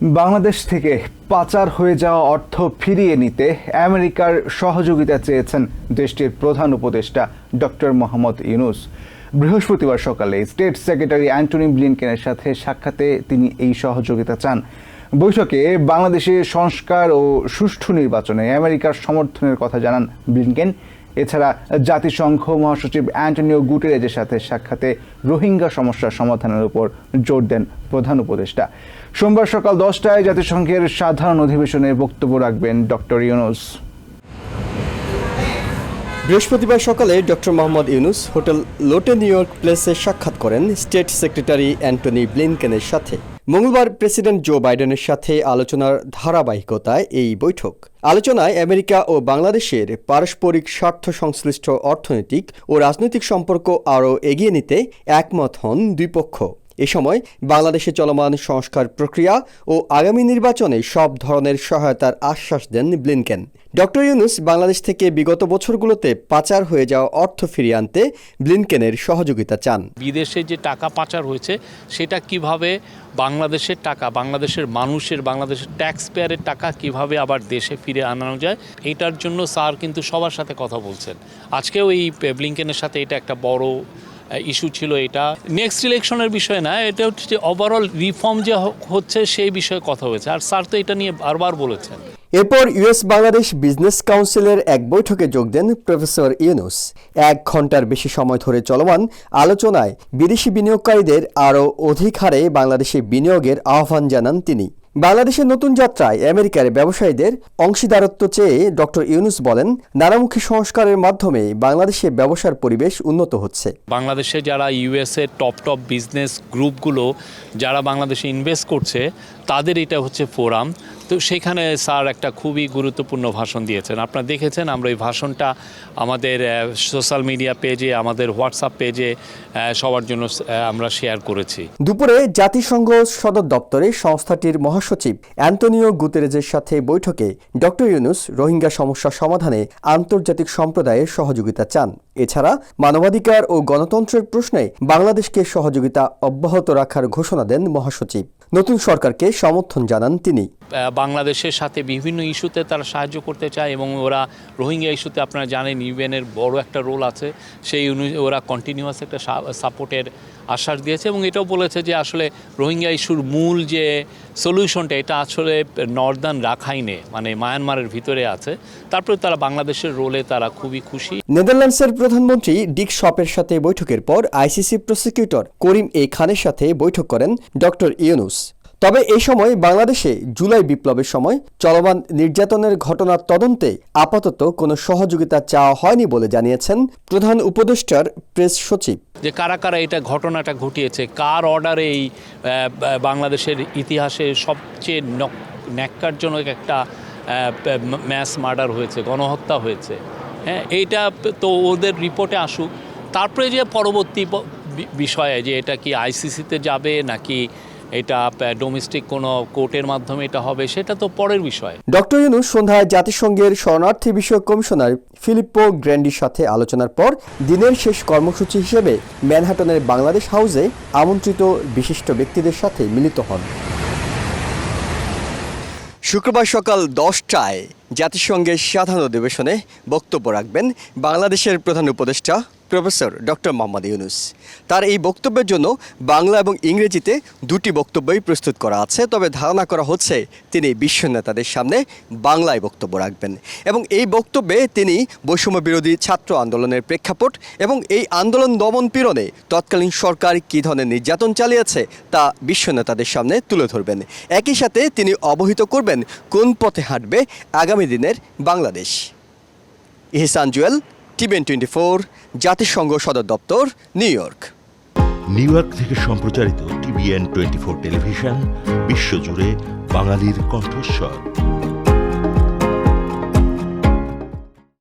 বাংলাদেশ থেকে পাচার হয়ে যাওয়া অর্থ ফিরিয়ে নিতে আমেরিকার সহযোগিতা চেয়েছেন দেশটির প্রধান উপদেষ্টা ডক্টর মোহাম্মদ ইউনূস। বৃহস্পতিবার সকালে স্টেট সেক্রেটারি অ্যান্টনি ব্লিনকেনের সাথে সাক্ষাতে তিনি এই সহযোগিতা চান। বৈঠকে বাংলাদেশে সংস্কার ও সুষ্ঠু নির্বাচনে আমেরিকার সমর্থনের কথা জানান ব্লিনকেন। এছাড়া জাতিসংঘ মহাসচিব অ্যান্টনিও গুটেরেজের সাথে সাক্ষাতে রোহিঙ্গা সমস্যার সমাধানের উপর জোর দেন প্রধান উপদেষ্টা। সোমবার সকাল 10টায় জাতিসংঘের সাধারণ অধিবেশনে বক্তব্য রাখবেন ডক্টর ইউনূস। বৃহস্পতিবার সকালে ডক্টর মোহাম্মদ ইউনূস হোটেল লোটে নিউ ইয়র্ক প্লেসে সাক্ষাৎ করেন স্টেট সেক্রেটারি অ্যান্টনি ব্লিনকেনের সাথে। মঙ্গলবার প্রেসিডেন্ট জো বাইডেনের সাথে আলোচনার ধারাবাহিকতায় এই বৈঠক। আলোচনায় আমেরিকা ও বাংলাদেশের পারস্পরিক স্বার্থ সংশ্লিষ্ট অর্থনৈতিক ও রাজনৈতিক সম্পর্ক আরও এগিয়ে নিতে একমত হন দুই পক্ষ। এ সময় বাংলাদেশে চলমান সংস্কার প্রক্রিয়া ও আগামী নির্বাচনে সব ধরনের সহায়তার আশ্বাস দেন ব্লিনকেন। ডক্টর ইউনূস বাংলাদেশ থেকে বিগত বছরগুলোতে পাচার হয়ে যাওয়া অর্থ ফিরিয়ে আনতে ব্লিনকেনের সহযোগিতা চান। বিদেশে যে টাকা পাচার হয়েছে সেটা কিভাবে বাংলাদেশের টাকা, বাংলাদেশের মানুষের, বাংলাদেশের ট্যাক্স পেয়ারের টাকা কিভাবে আবার দেশে ফিরে আনানো যায়, এটার জন্য স্যার কিন্তু সবার সাথে কথা বলছেন। আজকেও এই ব্লিনকেনের সাথে এটা একটা বড় ইস্যু ছিল। এটা নেক্সট ইলেকশনের বিষয় না, এটা হচ্ছে ওভারঅল রিফর্ম যে হচ্ছে সেই বিষয়ে কথা হয়েছে, আর স্যার তো এটা নিয়ে বারবার বলেছেন। এরপর ইউএস বাংলাদেশ বিজনেস কাউন্সিলের এক বৈঠকে যোগ দেন প্রফেসর ইউনূস। 1 ঘন্টার বেশি সময় ধরে চলমান আলোচনায় বিদেশি বিনিয়োগকারীদের আরও অধিক হারে বাংলাদেশে বিনিয়োগের আহ্বান জানান তিনি। বাংলাদেশের নতুন যাত্রায় আমেরিকার ব্যবসায়ীদের অংশীদারত্ব চেয়ে ডক্টর ইউনূস বলেন, নানামুখী সংস্কারের মাধ্যমে বাংলাদেশে ব্যবসার পরিবেশ উন্নত হচ্ছে। বাংলাদেশে যারা ইউএসএর টপ বিজনেস গ্রুপগুলো যারা বাংলাদেশে ইনভেস্ট করছে তাদের এটা হচ্ছে ফোরাম। তো সেখানে স্যার একটা খুবই গুরুত্বপূর্ণ ভাষণ দিয়েছেন। আপনারা দেখেছেন, আমরা এই ভাষণটা আমাদের সোশ্যাল মিডিয়া পেজে, আমাদের হোয়াটসঅ্যাপ পেজে সবার জন্য আমরা শেয়ার করেছি। দুপুরে জাতিসংঘ সদর দপ্তরে সংস্থাটির মহাসচিব অ্যান্টনিও গুতেরেজের সাথে বৈঠকে ডক্টর ইউনূস রোহিঙ্গা সমস্যা সমাধানে আন্তর্জাতিক সম্প্রদায়ের সহযোগিতা চান। এছাড়া মানবাধিকার ও গণতন্ত্রের প্রশ্নে বাংলাদেশকে সহযোগিতা অব্যাহত রাখার ঘোষণা দেন মহাসচিব। নতুন সরকারকে সমর্থন জানান তিনি। বাংলাদেশের সাথে বিভিন্ন ইস্যুতে তারা সাহায্য করতে চায় এবং ওরা রোহিঙ্গা ইস্যুতে আপনারা জানেন ইউএনের বড় একটা রোল আছে, সেই ওরা কন্টিনিউয়াস একটা সাপোর্টের আশ্বাস দিয়েছে এবং এটাও বলেছে যে আসলে রোহিঙ্গা ইস্যুর মূল যে সলিউশনটা এটা আসলে নর্দার্ন রাখাইনে মানে মায়ানমারের ভিতরে আছে। তারপরে তারা বাংলাদেশের রোলে তারা খুবই খুশি। নেদারল্যান্ডসের প্রধানমন্ত্রী ডিক শপের সাথে বৈঠকের পর আইসিসি প্রসিকিউটর করিম এ খানের সাথে বৈঠক করেন ডক্টর ইউনূস। তবে এই সময় বাংলাদেশে জুলাই বিপ্লবের সময় চলমান নির্যাতনের ঘটনার তদন্তে আপাতত কোনো সহযোগিতা চাওয়া হয়নি বলে জানিয়েছেন প্রধান উপদেষ্টার প্রেস সচিব। যে কারা কারা এটা ঘটনাটা ঘটিয়েছে, কার অর্ডারে এই বাংলাদেশের ইতিহাসে সবচেয়ে ন্যাক্কারজনক একটা ম্যাস মার্ডার হয়েছে, গণহত্যা হয়েছে, হ্যাঁ, এইটা তো ওদের রিপোর্টে আসুক। তারপরে যে পরবর্তী বিষয়ে যে এটা কি আইসিসিতে যাবে নাকি এটা ডোমেস্টিক কোনো কোর্টের মাধ্যমে এটা হবে, সেটা তো পরের বিষয়। ডক্টর ইউনূস সন্ধ্যায় জাতিসংঘের শরণার্থী বিষয়ক কমিশনার ফিলিপ্পো গ্র্যান্ডির সাথে আলোচনার পর দিনের শেষ কর্মসূচি হিসেবে ম্যানহাটনের বাংলাদেশ হাউসে আমন্ত্রিত বিশিষ্ট ব্যক্তিদের সাথে মিলিত হন। শুক্রবার সকাল 10টায় জাতিসংঘের সাধারণ অধিবেশনে বক্তব্য রাখবেন বাংলাদেশের প্রধান উপদেষ্টা প্রফেসর ডক্টর মোহাম্মদ ইউনূস। তার এই বক্তব্যের জন্য বাংলা এবং ইংরেজিতে 2টি বক্তব্যই প্রস্তুত করা আছে, তবে ধারণা করা হচ্ছে তিনি বিশ্ব নেতাদের সামনে বাংলায় বক্তব্য রাখবেন এবং এই বক্তব্যে তিনি বৈষম্য বিরোধী ছাত্র আন্দোলনের প্রেক্ষাপট এবং এই আন্দোলন দমন পীড়নে তৎকালীন সরকার কী ধরনের নির্যাতন চালিয়েছে তা বিশ্ব নেতাদের সামনে তুলে ধরবেন। একই সাথে তিনি অবহিত করবেন কোন পথে হাঁটবে আগামী দিনের বাংলাদেশ। ইহসান জুয়েল, টিভিএন 24, জাতিসংঘ সদর দপ্তর, নিউ ইয়র্ক। নিউ ইয়র্ক থেকে সম্প্রচারিত টিভিএন 24 টেলিভিশন বিশ্বজুড়ে বাঙালির কণ্ঠস্বর।